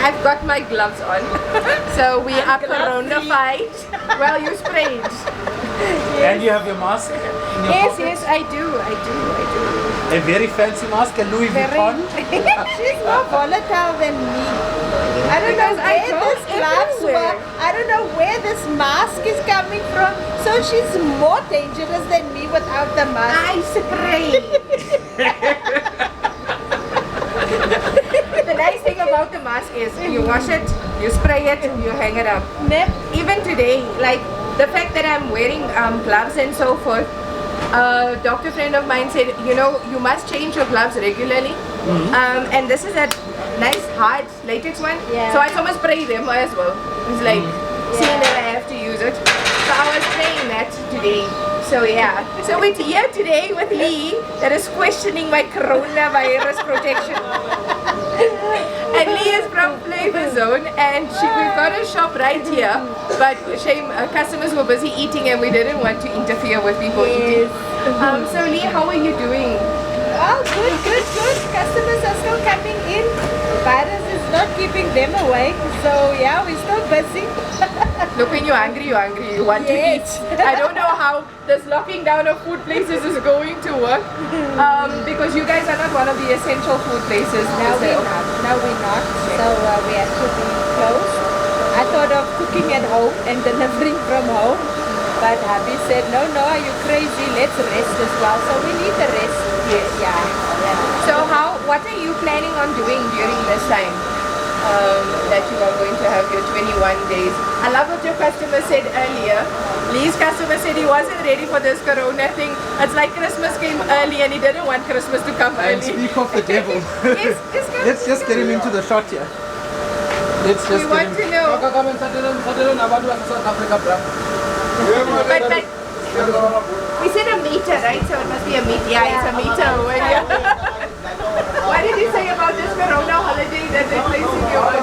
I've got my gloves on. So we are corona-fied. Well, you sprayed. Yes. And you have your mask in your Yes, pocket? yes, I do. A very fancy mask, a Louis Vuitton. She's more volatile than me. I don't know where this gloves were. I don't know where this mask is coming from. So she's more dangerous than me without the mask. I spray. The nice thing about the mask is you wash it, you spray it, you hang it up. Even today, like the fact that I'm wearing gloves and so forth, a doctor friend of mine said, you know, you must change your gloves regularly. And this is a nice hard latex one. So I almost spray them as well. It's like seeing that I have to use it. So I was spraying that today. So yeah. So we're here today with Lee that is questioning my coronavirus protection. And Lee is from Flavour Zone and we've got a shop right here. But shame, customers were busy eating and we didn't want to interfere with people eating. So Lee, how are you doing? Oh, good. Customers are still coming in. Virus is not keeping them away. So yeah, we're still busy. Look, when you're hungry, you want to eat. I don't know how this locking down of food places is going to work. Because you guys are not one of the essential food places. No, we're not. So we have to be closed. I thought of cooking at home and delivering from home. But hubby said, no, are you crazy? Let's rest as well. So we need the rest. Yes. Yeah. So what are you planning on doing during this time that you are going to have your 21 days? I love what your customer said earlier. Lee's customer said he wasn't ready for this corona thing. It's like Christmas came early and he didn't want Christmas to come early. Speak of the devil. Let's just get him into the shot here. We want to know. But we said a meter, right? So it must be a meter. Yeah, it's a meter over here. What did you say about this corona holiday that they're placing you on?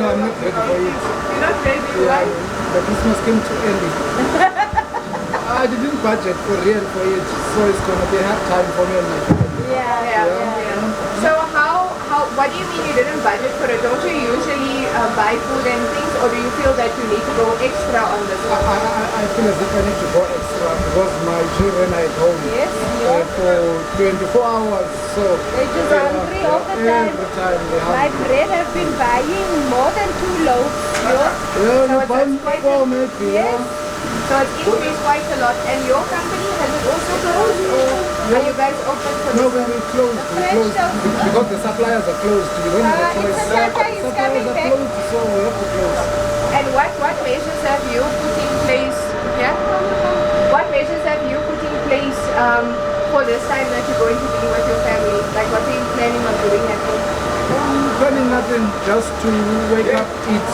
No, I'm not ready for it. You're not ready, right? The Christmas came too early. I didn't budget for real for it, so it's going to be hard time for me and my family. Yeah. So what do you mean you didn't budget for it? Don't you usually buy food and things, or do you feel that you need to go extra on this one? I feel as if I need to go extra because my children are at home for 24 hours. So they're just hungry all the time. Every time they have. My bread have been buying more than 2 loaves. You buy 4 maybe. Yes. So it's increased quite a lot. And your company, has it also closed, or are you guys open for this? No, we closed. Because the suppliers are closed. We don't have a choice. Suppliers are closed, so we have to close. And what measures have you put in place? Yeah. What measures have you put in place for this time that you're going to be with your family? Like what are you planning on doing at home? Planning nothing, just to wake up, eat.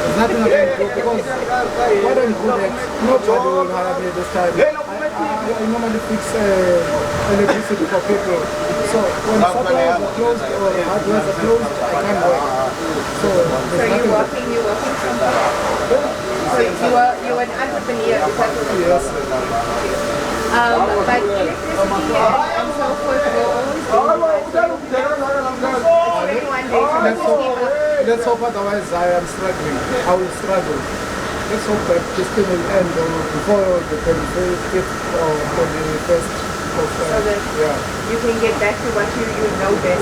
There's nothing I can do because what I'm good at, nobody will hire me this time. I normally fix electricity for people. So when suppliers are closed or hardware are closed, I can't work. So you're working from home? So you're an entrepreneur, is that what it is? But electricity and so forth will always be 21 days. Let's hope otherwise I am struggling. I will struggle. Let's hope that this thing will end before the 25th or 21st of so that you can get back to what you know best.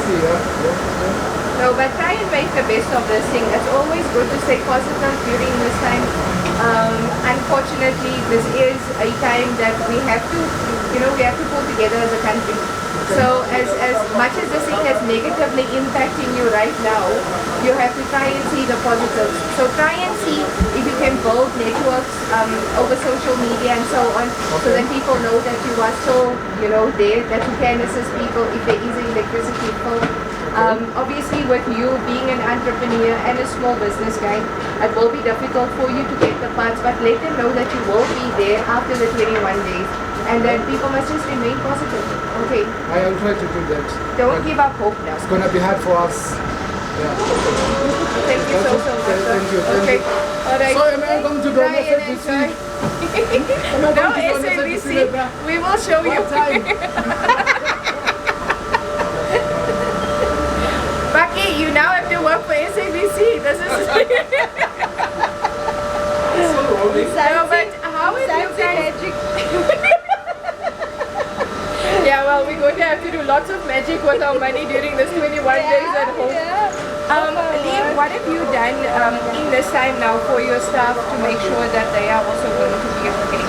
No, but try and make the best of this thing. It's always good to stay positive during this time. Unfortunately, this is a time that we have to pull together as a country. So as much as this thing is negatively impacting you right now, you have to try and see the positives. So try and see if you can build networks over social media and so on, so that people know that you are still, there, that you can assist people if there is electricity fault. Obviously with you being an entrepreneur and a small business guy, it will be difficult for you to get the parts, but let them know that you will be there after the 21 days. And then people must just remain positive. Okay. I will try to do that. Don't give up hope now. It's going to be hard for us. Thank you so much. Thank you. Okay. All right. So am I going to go on SABC? No, SABC. We will show you. Bucky, you now have to work for No, but how is you guys? magic. Yeah, well, we're going to have to do lots of magic with our money during this 21 days at home. Liam, what have you done in this time now for your staff to make sure that they are also going to be okay?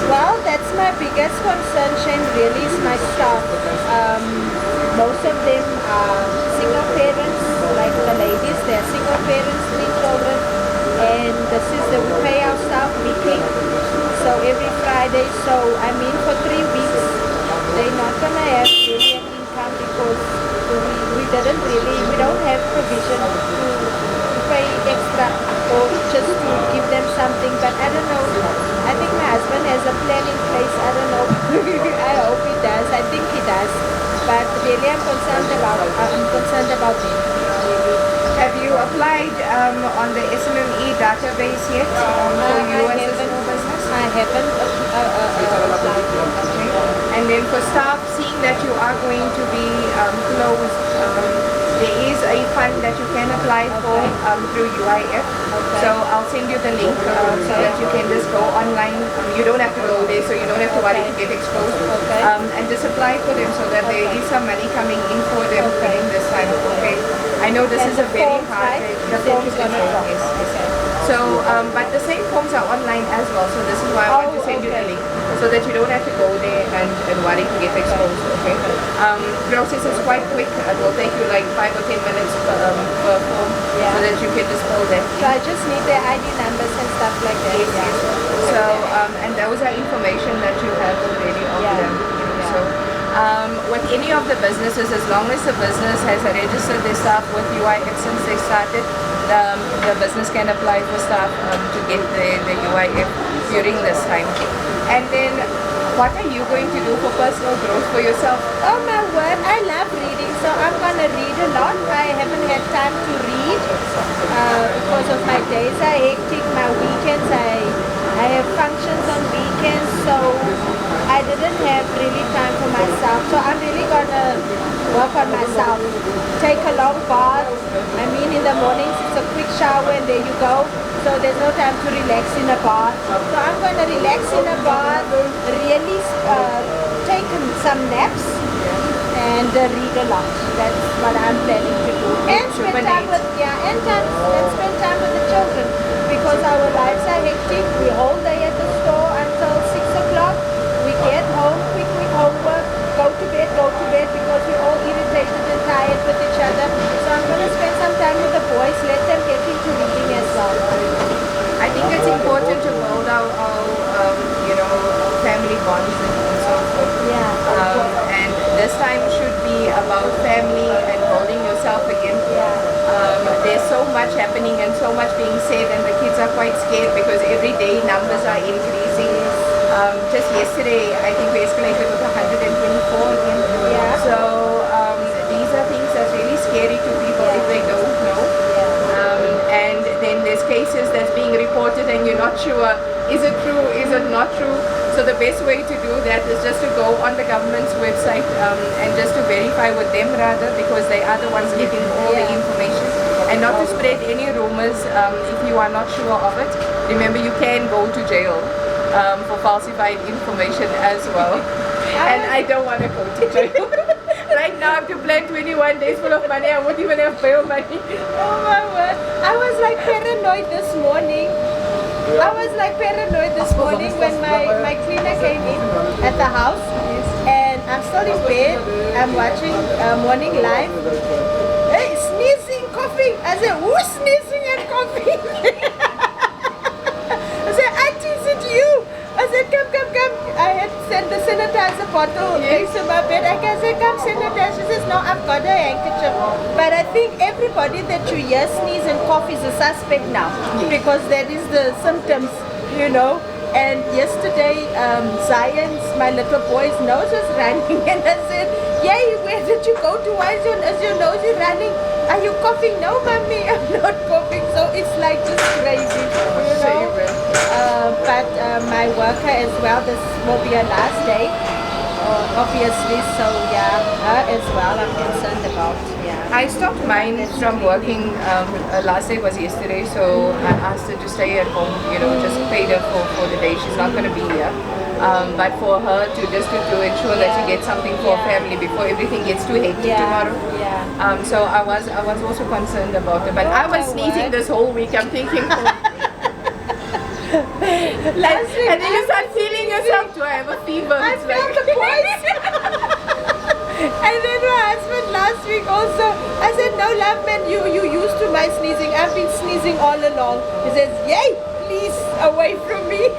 Well, that's my biggest concern, Shane, really, is my staff. Most of them are single parents, like the ladies, they're single parents, 3 children, and this is we pay our staff weekly, so every Friday. So, I mean, for 3 weeks, they're not going to have really an income because we don't have provision to pay extra or just to give them something, but I don't know. I think my husband has a plan in place. I don't know. I hope he does. I think he does. But really, I'm concerned about him. Really. Have you applied on the SMME database yet for you as a small business? I haven't applied. Okay. And then for staff, seeing that you are going to be closed, there is a fund that you can apply for through UIF. Okay. So I'll send you the link so that you can just go online. You don't have to go there, so you don't have to worry to get exposed. Okay. And just apply for them so that there is some money coming in for them during this time. Okay. I know this is a very forms, hard. right? The forms are not. Yes. So, but the same forms are online as well. So this is why I want to send you the link so that you don't have to go there and worry to get exposed. Okay. Process is quite quick. It will take you like 5 or 10 minutes per form, so that you can just fill them. So I just need their ID numbers and stuff like that. Yes, yes. So, and those are information that you have already on them. So, with any of the businesses, as long as the business has registered their staff with UIF since they started, the business can apply for staff to get the UIF during this time. And then, what are you going to do for personal growth for yourself? Oh my word, I love reading, so I'm gonna read a lot. I haven't had time to read because of my days are hectic, my weekends, I have functions on weekends, so I didn't have really time for myself. So I'm really gonna work on myself. Take a long bath. I mean, in the mornings it's a quick shower and there you go. So there's no time to relax in a bath. So I'm gonna relax in a bath, really take some naps and read a lot. That's what I'm planning to do. And spend time with spend time with the children because our lives are hectic. We whole day at the store until 6 o'clock. We get home, quick homework, go to bed because we're all irritated and tired with each other. So I'm gonna spend some time with the boys, let them get into reading as well. I think it's important to build our family bonds and so forth. Yeah. And this time should be about family and building yourself again. There's so much happening and so much being said, and the kids are quite scared because every day numbers are increasing. Just yesterday, I think we escalated with 124 again. Yeah. So these are things that's really scary to people if they don't know. And then there's cases that's being reported and you're not sure, is it true, is it not true? So the best way to do that is just to go on the government's website and just to verify with them rather, because they are the ones getting all the information, and not to spread any rumors if you are not sure of it. Remember, you can go to jail for falsified information as well. And I don't want to go to jail. Right now I have to plan 21 days full of money. I won't even have bail money. Oh my word. I was like paranoid this morning. When my cleaner came in at the house, and I'm still in bed. I'm watching Morning Live. Hey, sneezing, coughing. I said, who's sneezing and coughing? I said, Auntie, is it you? I said, come. I had sent the sanitizer bottle next to my bed. I said, come sanitize. She says, no, I've got a handkerchief. But I think everybody that you hear sneeze and cough is a suspect now, because that is the symptoms, And yesterday, Zion's, my little boy's nose was running, and I said, yay, where did you go to? Why is your nose running? Are you coughing? No, mommy, I'm not coughing. So it's like just crazy, But my worker as well, this will be her last day, obviously. So yeah, her as well, I'm concerned about. Yeah. I stopped mine from working. Last day was yesterday, so I asked her to stay at home. You know, just paid her for the day. She's not going to be here. But for her to ensure that she gets something for her family before everything gets too hectic tomorrow. Yeah. So I was also concerned about it. But I was sneezing this whole week. I'm thinking. And then you start feeling yourself. Do I have a fever? I felt the voice. And then my husband last week also, I said, no love man, you used to my sneezing. I've been sneezing all along. He says, yay, please, away from me.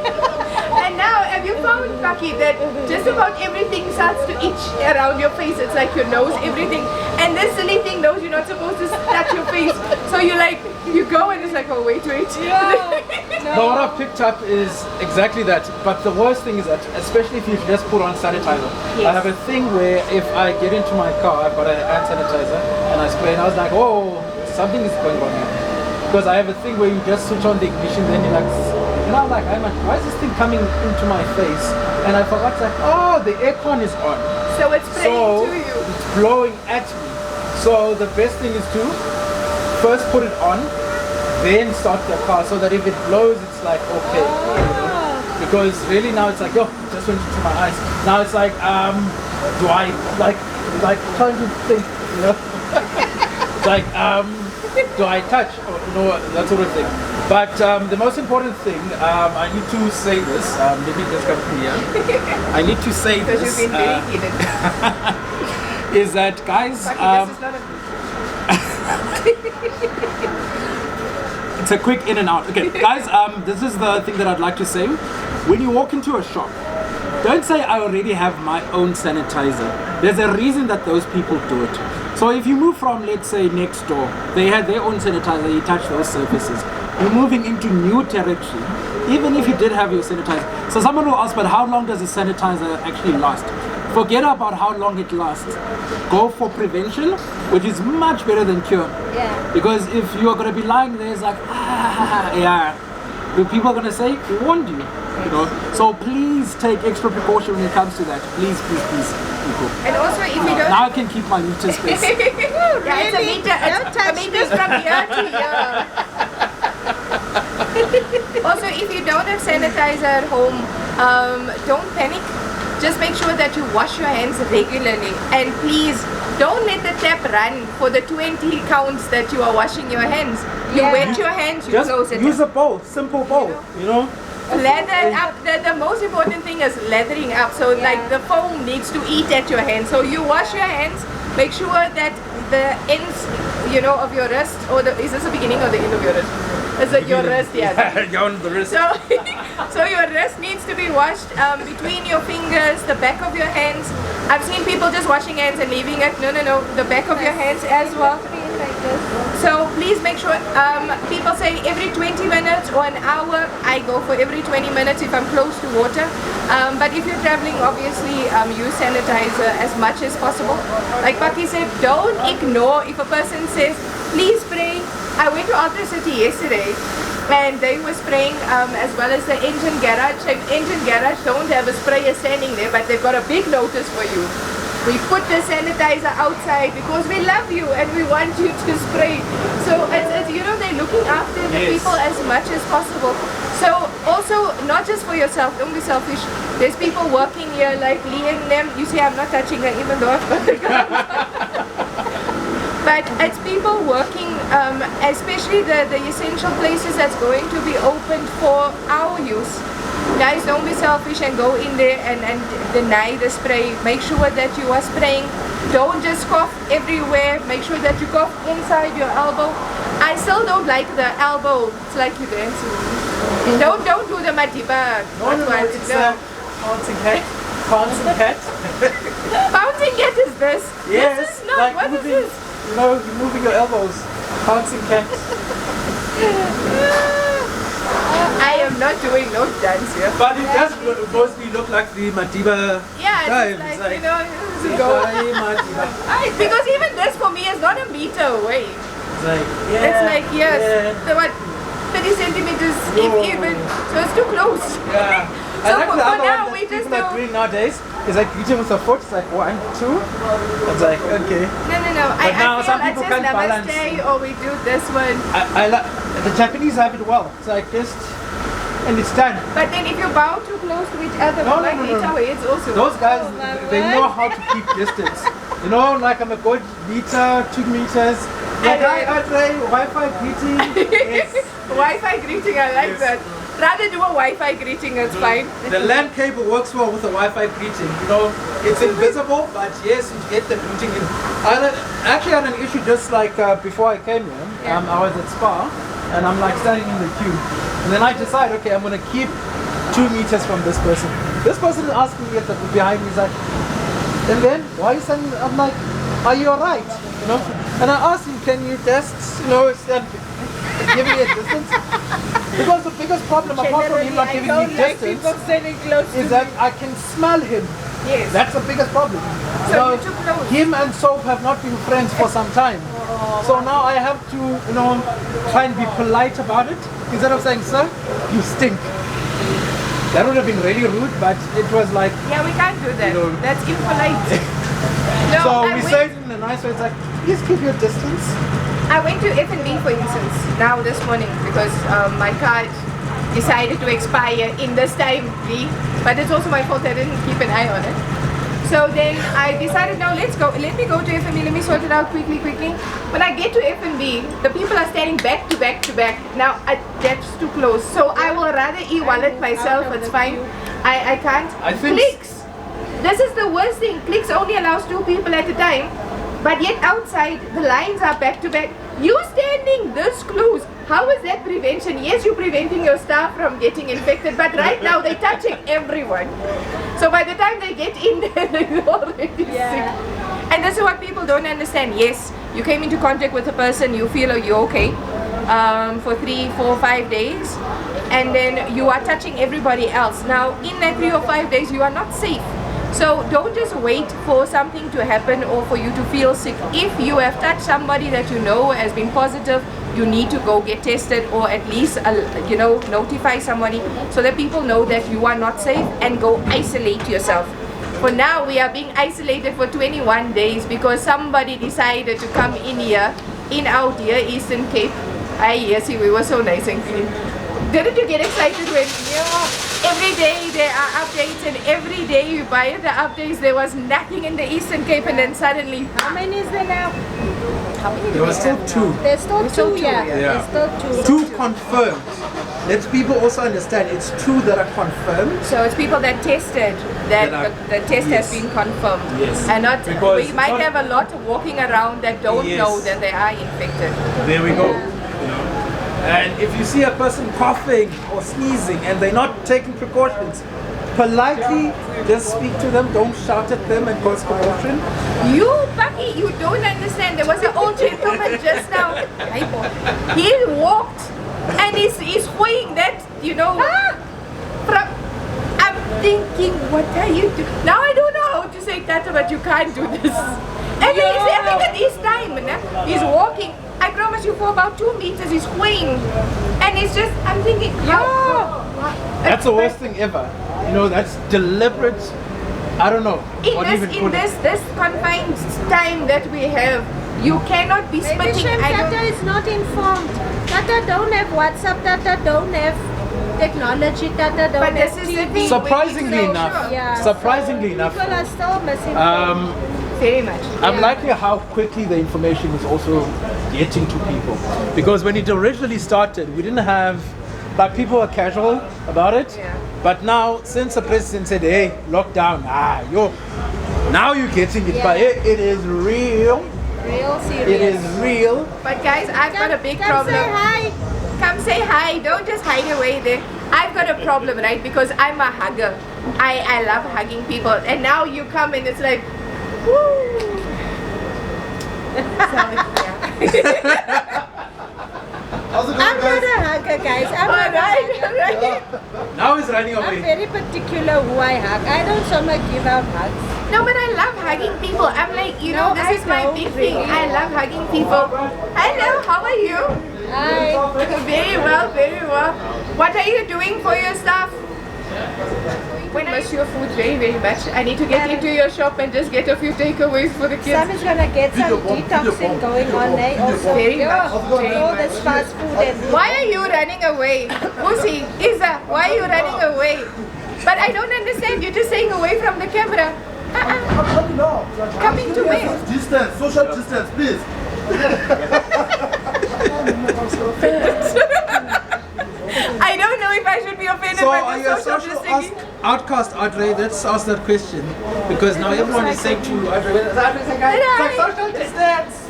And now, have you found, Paki, that just about everything starts to itch around your face? It's like your nose, everything. And this silly thing knows you're not supposed to touch your face. So you go and it's like, oh, wait. But what I've picked up is exactly that. But the worst thing is that, especially if you just put on sanitizer, I have a thing where if I get into my car, I've got an hand sanitizer and I spray, and I was like, oh, something is going on here. Because I have a thing where you just switch on the ignition, then you're like, and I'm like, why is this thing coming into my face? And I forgot, like, oh, the aircon is on. So it's spraying to you. It's blowing at me. So the best thing is to first put it on, then start the car, so that if it blows, it's like, okay. You know? Because really now it's like, oh, it just went into my eyes. Now it's like, do I, like trying to think, you know? It's like, do I touch? Or, you know, that sort of thing. But the most important thing, I need to say this. Let me just come here. I need to say this. Because you've been very heated. Is that, guys? This is not It's a quick in and out. Okay, guys. This is the thing that I'd like to say. When you walk into a shop, don't say I already have my own sanitizer. There's a reason that those people do it. So if you move from, let's say, next door, they had their own sanitizer. You touch those surfaces. You're moving into new territory, even if you did have your sanitizer. So someone will ask, but how long does a sanitizer actually last? Forget about how long it lasts. Go for prevention, which is much better than cure. Yeah. Because if you are going to be lying there, it's like, the people are going to say, we warned you. You know? So please take extra precaution when it comes to that. Please, people. And also, if you don't... Now I can keep my meter space. Yeah, it's a meter. A meter's from here to here. Also, if you don't have sanitizer at home, don't panic. Just make sure that you wash your hands regularly, and please don't let the tap run for the 20 counts that you are washing your hands. You wet your hands, you Just close it. use a bowl, simple bowl, you know. Lather up. The most important thing is lathering up. So like the foam needs to eat at your hands. So you wash your hands. Make sure that the ends, you know, of your wrist, or is this the beginning or the end of your wrist? Is it your wrist? Yeah. You're on the wrist. So your wrist needs to be washed between your fingers, the back of your hands. I've seen people just washing hands and leaving it. No, the back of your hands as well. So please make sure, people say every 20 minutes or an hour. I go for every 20 minutes if I'm close to water. But if you're traveling, obviously use sanitizer as much as possible. Like Paki said, don't ignore if a person says, please spray. I went to Ultra City yesterday and they were spraying as well as the engine garage. The engine garage don't have a sprayer standing there, but they've got a big notice for you. We put the sanitizer outside because we love you and we want you to spray. So it's you know, they're looking after the people as much as possible. So also, not just for yourself, don't be selfish. There's people working here like Lee and them. You see, I'm not touching her even though I've got the gloves. But it's people working, especially the essential places that's going to be opened for our use. Guys, don't be selfish and go in there and deny the spray. Make sure that you are spraying. Don't just cough everywhere. Make sure that you cough inside your elbow. I still don't like the elbow. It's like you're dancing. Don't do the Madiba. No, it's bouncing cat. Bouncing cat. Bouncing cat is this? Yes. This is not. Like what moving, is this? You know, you're moving your elbows. Bouncing cat. I am not doing no dance here. But it does mostly look like the Madiba Yeah, it's like, you know, to go. Because even this for me is not a meter away. It's like, It's like, yes, the what, 30 centimeters, if even, so it's too close. Yeah. I like for the other now, one we that just people are do. doing nowadays. It's like greeting with a foot. It's like 1, 2. It's like okay. No. But now I some feel people it's just can't balance. namaste, or we do this one. I like the Japanese have it well. It's like just and it's done. But then if you bow too close to each other, No, we might hit no. our heads also. Those guys, my they word. know how to keep distance. You know, like I'm a good meter, 2 meters. Like I try Wi-Fi greeting. Yes. Wi-Fi greeting, I like Yes. that. Rather do a Wi-Fi greeting, it's fine. The LAN cable works well with a Wi-Fi greeting. You know, it's invisible, but yes, you get the greeting in. Actually had an issue just like before I came here. Yeah. I was at Spa, and I'm like standing in the queue. And then I decide, okay, I'm gonna keep 2 meters from this person. This person is asking me at the behind me, he's like, and then why are you standing? I'm like, are you alright? You know? And I asked him, can you just, stand, give me a distance? Because the biggest problem, apart from him not giving me distance, is that I can smell him. Yes. That's the biggest problem. So you're too close. Him and Soap have not been friends for some time. So now I have to, try and be polite about it. Instead of saying, sir, you stink. That would have been really rude, but it was like, Yeah, we can't do that. No. That's impolite. No, so I we went- say it in a nice way. It's like, please keep your distance. I went to F&B for instance now this morning because my card decided to expire in this time, but it's also my fault I didn't keep an eye on it. So then I decided, now let's go. Let me go to F&B. Let me sort it out quickly. When I get to F&B, the people are standing back to back to back. Now that's too close. So I will rather e-wallet myself. It's fine. I can't. I think- Clicks. This is the worst thing. Clicks only allows 2 people at a time. But yet outside, the lines are back to back. You standing this close, how is that prevention? Yes, you're preventing your staff from getting infected, but right now they're touching everyone. So by the time they get in there, they're already sick. And this is what people don't understand. Yes, you came into contact with a person, you feel you're okay for 3, 4, 5 days, and then you are touching everybody else. Now, in that 3 or 5 days, you are not safe. So don't just wait for something to happen or for you to feel sick. If you have touched somebody that you know has been positive, you need to go get tested or at least notify somebody so that people know that you are not safe and go isolate yourself. For now, we are being isolated for 21 days because somebody decided to come in here in our dear Eastern Cape. Yes, we were so nice and clean. Didn't you get excited when every day there are updates and every day you buy the updates, there was nothing in the Eastern Cape and then suddenly, How many is there now? how many There were still 2. There's still still 2, two, yeah. yeah. There's still 2. 2 confirmed. Let people also understand it's 2 that are confirmed. So it's people that tested that That are- the test yes. has been confirmed. Yes. And not, Because we it's might not- have a lot walking around that don't Yes. know that they are infected. There we go. And if you see a person coughing or sneezing and they're not taking precautions, politely just speak to them, don't shout at them and cause commotion. You, Bucky, you don't understand. There was an old gentleman just now. He walked and he's weighing that, from, I'm thinking, what are you doing? Now I don't know how to say Tata, but you can't do this. And then he's having at his time. He's walking. I promise you for about 2 meters he's weighing. And it's just, I'm thinking, That's the worst thing ever. That's deliberate. I don't know. In this confined time that we have, you cannot be Maybe spitting. Shem I don't- Tata is not informed. Tata don't have WhatsApp, Tata don't have technology, Tata don't But this have is the TV. thing. Surprisingly So enough, sure. Yeah, surprisingly so enough, people are still misinformed. Very much. I'm liking how quickly the information is also getting to people. Because when it originally started, we didn't have, people were casual about it. Yeah. But now, since the president said, hey, lockdown, now you're getting it. Yeah. But it is real. Real serious. It is real. But guys, I've got a big Come problem. say hi. Come say hi. Don't just hide away there. I've got a problem, right? Because I'm a hugger. I love hugging people. And now you come and it's like, woo. So, yeah. How's it going, I'm not guys? a hugger, guys. I'm not a Alright, hugger. alright. Now it's running I'm away. very particular who I hug. I don't so much give out hugs. No, but I love hugging people. I'm like, No, this I is my don't big thing. really. I love hugging people. Hello, how are you? Hi. Very well, very well. What are you doing for your staff? When I miss your food very, very much. I need to get into your shop and just get a few takeaways for the kids. Sam is gonna get some detoxing going on, eh? Also, Very much. Very all much. this fast food and Why are you running away? Musi, Isa, why are you running away? But I don't understand. You're just saying away from the camera. Coming to me. Distance, social distance, please. I don't know if I should be offended So by are the you a social social distancing. outcast, Audrey? Let's ask that question. Because now everyone is saying to Audrey, it's like social distance.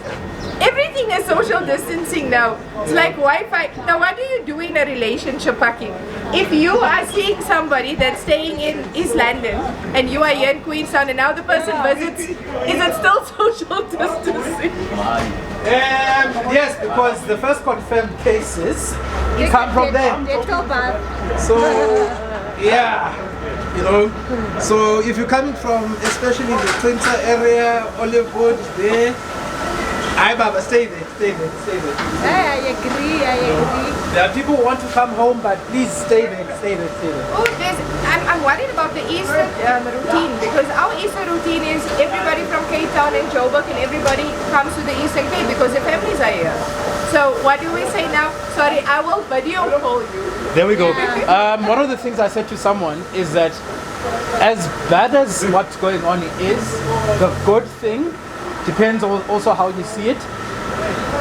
Everything is social distancing now. It's like Wi-Fi. Now, what do you do in a relationship, Paki? If you are seeing somebody that's staying in East London and you are here in Queenstown and now the person visits, is it still social distancing? Yes, because the first confirmed cases come from there. So, yeah, you know. So if you're coming from, especially the Printer area, Olivewood, there, Aye, Baba, stay there, stay there, stay there. I agree, I agree. There are people who want to come home, but please stay there, stay there, stay there. Oh, I'm worried about the Easter routine because our Easter routine is everybody from Cape Town and Joburg and everybody comes to the Eastern Cape because their families are here. So what do we say now? Sorry, I will video call you. There we go. One of the things I said to someone is that as bad as what's going on is, the good thing depends on also how you see it.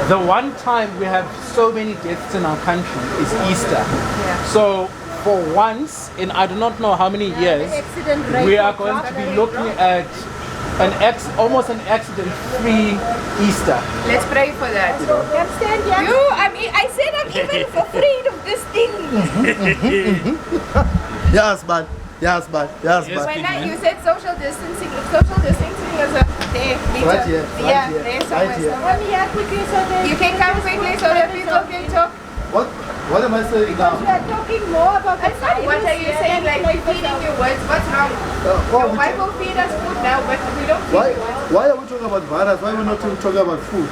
The one time we have so many deaths in our country is Easter. So for once in I do not know how many years, we are going to be looking at almost an accident-free Easter. Let's pray for that. Can stand here. I mean, I said I'm even afraid of this thing. Yes, man. Yes, man. Yes, man. When you said social distancing, social distancing is a there, Right here, yeah, right here, there right somewhere. here. Come here quickly so that You can come quickly so that people can talk. What am I saying now? we are talking more about the It's not what are you saying, like we're feeding you words, what's wrong? Your wife will feed us food now, but we don't feed you words. Why are we talking about virus? Why are we not talking about food?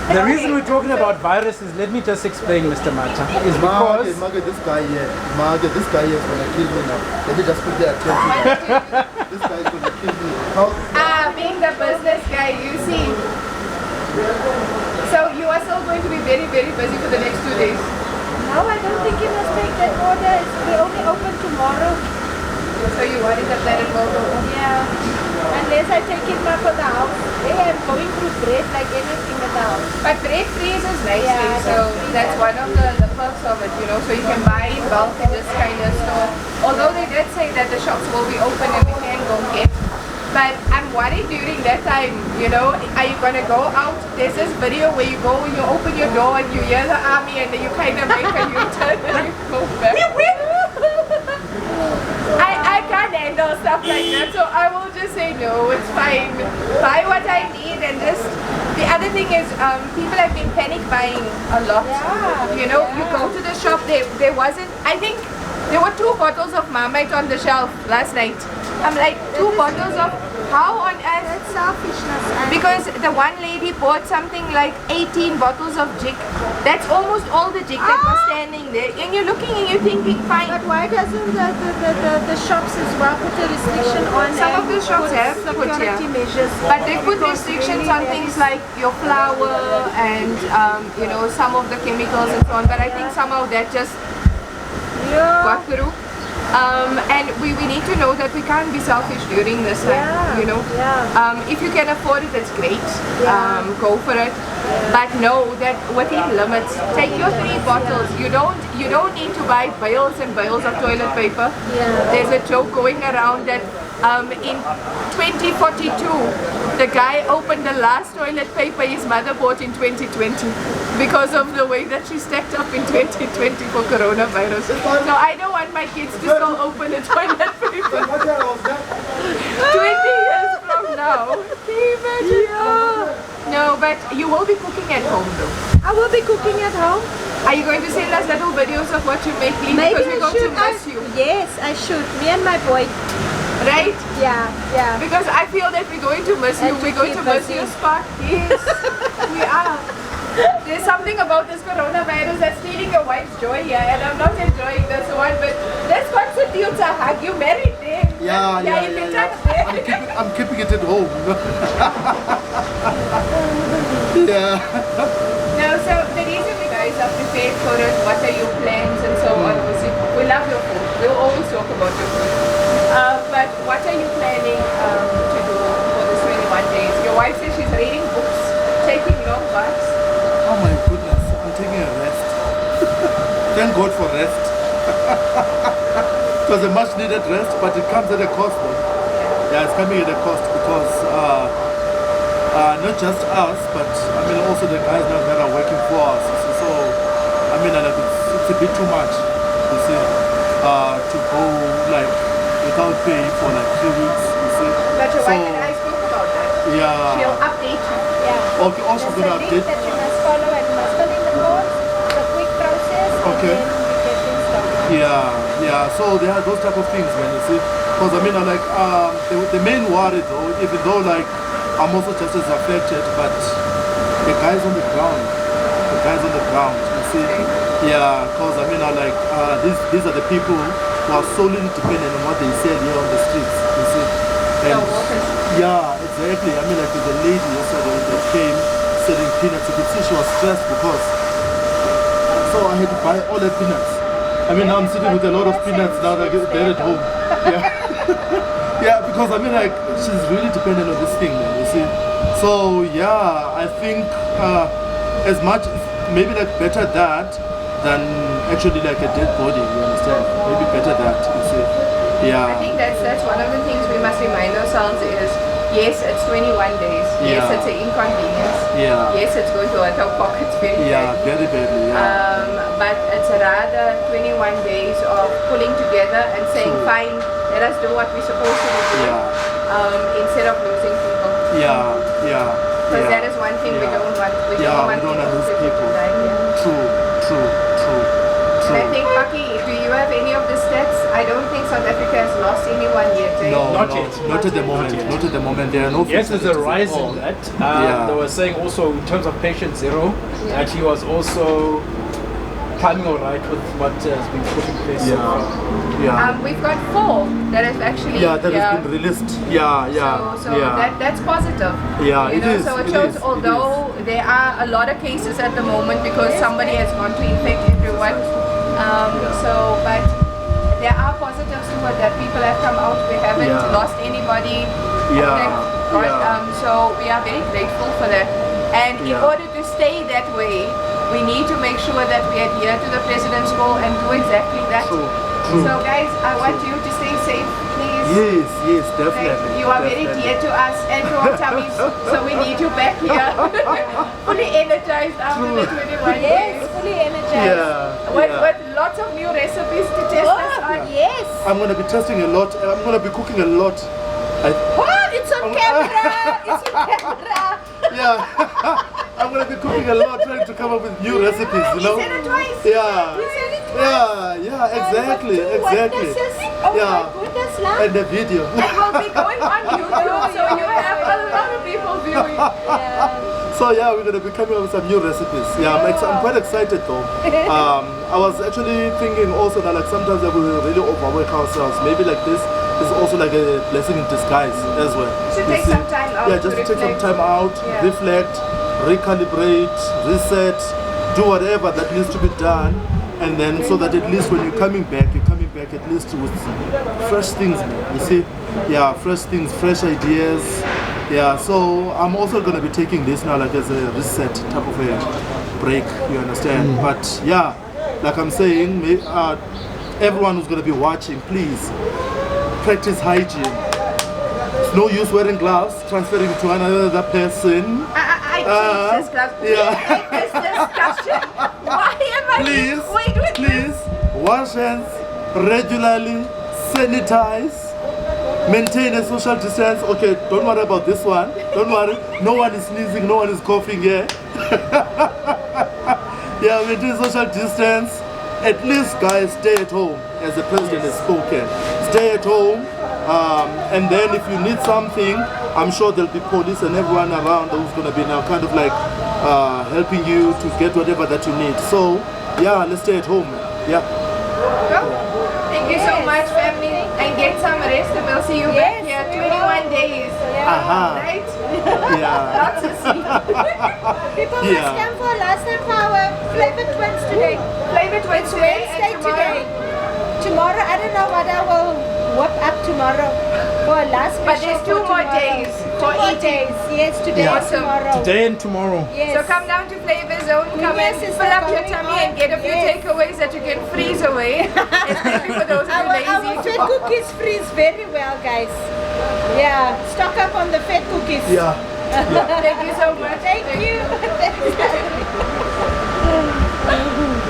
The reason we're talking about viruses, let me just explain, Mr. Mata, is because Margaret, this guy here. Margaret, this guy here is going to kill me now. Let me just put the attention. This guy is going to kill me. Being the business guy, you see. So you are still going to be very, very busy for the next 2 days. No, I don't think you must take that order. We only open tomorrow. So you wanted that it will go. Yeah. Unless I take it back for the house. Hey, I'm going through bread like anything at the house. But bread freezes nicely, Yeah, so that's one of the perks of it, you know. So you can buy in bulk and just kind of store. Although they did say that the shops will be open and we can go get. But I'm worried during that time, you know, are you going to go out? There's this video where you go and you open your door and you hear the army and then you kind of make a U-turn and you go back. I can't handle stuff like that, so I will just say no, it's fine. Buy what I need and just... The other thing is, people have been panic buying a lot. Yeah, You know, you go to the shop, there wasn't... I think there were 2 bottles of Marmite on the shelf last night. I'm like, 2 bottles of... How on earth? That's selfishness. Because the one lady bought something like 18 bottles of jig. That's almost all the jig that was standing there. And you're looking and you're thinking, fine. But why doesn't the shops as well put a restriction on Some of the shops have put, security yeah. measures? But they put Because restrictions really on things like your flour and you know, some of the chemicals and so on. But I think somehow that just got through. And we need to know that we can't be selfish during this time, you know. If you can afford it, that's great. Go for it. But know that within limits. Take your 3 bottles. You don't need to buy bales and bales of toilet paper. There's a joke going around that in 2042, the guy opened the last toilet paper his mother bought in 2020 because of the way that she stacked up in 2020 for coronavirus. So I don't want my kids to still open a toilet paper 20 years from now. Can you imagine? No, but you will be cooking at home though. I will be cooking at home. Are you going to send us little videos of what you make, Lee? Maybe Because we're going to miss you. Yes, I should. Me and my boy. Right? Yeah. Because I feel that we're going to miss you. And We're going to keep miss busy. you, Spark. Yes, we are. There's something about this coronavirus that's stealing your wife's joy here, and I'm not enjoying this one, but this constitutes a You married there. Yeah. You can try to say. I'm keeping it at home. Yeah. No, so the reason you guys are prepared for it, what are your plans and so on, we love your food. We'll always talk about your food. But what are you planning to do for this 21 days? Your wife says she's reading books, taking long baths. Oh my goodness, I'm taking a rest. Thank God for rest. It was a much needed rest, but it comes at a cost though. Yeah, it's coming at a cost because not just us, but I mean also the guys now that are working for us. So I mean like it's a bit too much, you see, to go like without pay for like 3 weeks, you see. But your wife and I spoke about that. Yeah. She'll update you. Yeah. Okay, also There's gonna a link update. that you must follow and you must fill in the codes. It's a quick process. Okay. And then you get things done. Yeah. So there are those type of things, man. You see, because I mean, like the main worry though, even though like I'm also just as affected, but the guys on the ground, you see, yeah, because I mean, like these are the people who are solely dependent on what they sell here on the streets, you see. And yeah, exactly. I mean, like there's a lady yesterday that came selling peanuts. You could see she was stressed because so I had to buy all the peanuts. I mean, now I'm sitting with a lot of peanuts now that they're at home. Yeah. Yeah, because I mean, like, she's really dependent on this thing, man, you see. So, yeah, I think as much, maybe like better that than actually like a dead body, you understand? Maybe better that, you see. Yeah. I think that's one of the things we must remind ourselves is, yes, it's 21 days. Yes, Yeah. it's an inconvenience. Yeah. Yes, it's going to hurt our pockets very Yeah, badly. very badly, yeah. But it's rather 21 days of pulling together and saying, True. fine, let us do what we're supposed to be doing, instead of losing people. Yeah. Because that is one thing we don't want. We Yeah, don't want we don't people lose to people. die. Yeah. True. And I think, Paki, do you have any of the stats? I don't think South Africa has lost anyone yet. Eh? Not Not yet. at the moment. Not at the moment. There are no. Yes, there's a fatalities rise at all. in that. Yeah. They were saying also in terms of patient zero that he was also coming all right with what has been put in place. so far. Yeah. We've got 4 that have actually. Yeah, that has been released. Yeah. So that's positive. Yeah, you it know, is, so it it shows, is, it although there are a lot of cases at the moment because somebody has gone to infect everyone. But there are positives to it that people have come out. We haven't lost anybody. Yeah, Thank God. yeah. So we are very grateful for that. And in order to stay that way, we need to make sure that we adhere to the President's goal and do exactly that. True. So guys, I want you to stay safe, please. Yes, definitely. You are very dear to us and to our tummies, so we need you back here. Fully energized after the 21 Yes, days. fully energized. Yeah. With lots of new recipes to test us on. Yes. I'm gonna be testing a lot. I'm gonna be cooking a lot. What? It's on camera. It's on camera. Yeah. I'm gonna be cooking a lot, trying to come up with new recipes. You know. You said it twice. Yeah. You said it twice. Yeah. Exactly. Oh Yeah. my goodness, love. And the video. It will be going on YouTube, so you have a lot of people viewing. So yeah, we're gonna be coming up with some new recipes. Yeah, I'm quite excited though. I was actually thinking also that like sometimes we really overwork ourselves. Maybe like this is also like a blessing in disguise as well. Should You take see? some time out. Yeah, just to take some reflect. time out, Yeah. reflect, recalibrate, reset, do whatever that needs to be done, and then so that at least when you're coming back at least with fresh things, man. You see? Yeah, fresh things, fresh ideas. Yeah, so I'm also gonna be taking this now like as a reset type of a break, you understand? But yeah, like I'm saying, everyone who's gonna be watching, please practice hygiene. It's no use wearing gloves, transferring to another person. I changed this class. Yeah. Make this discussion. Why am I Please, wait with please wash hands regularly, sanitize, maintain a social distance. Okay, don't worry about this one. Don't worry. No one is sneezing, no one is coughing here. Yeah, maintain social distance. At least, guys, stay at home, as the president has spoken. Stay at home, and then if you need something, I'm sure there'll be police and everyone around who's gonna be now kind of like helping you to get whatever that you need. So, yeah, let's stay at home. Yeah. Well, thank you so much, family, and get some rest, and we'll see you back here. 21 days, right? Yeah. Lots of sleep. People must come for last time for our Flavour Twins today. Flavour Twins Wednesday and today. Tomorrow, I don't know what I will whip up tomorrow for last But special there's 2 more tomorrow. days 2 for more eating. days. Yes, today Yeah. and tomorrow. Today and tomorrow. Yes. So come down to Flavour Zone, come Yes, and it's fill up your going tummy on. and get a few Yes. takeaways that you can freeze away. Especially for those who are Our lazy. fat cookies freeze very well, guys. Yeah, stock up on the fat cookies. Yeah. Thank you so much. Thank you.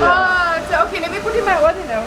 Oh, so okay, let me put in my order now.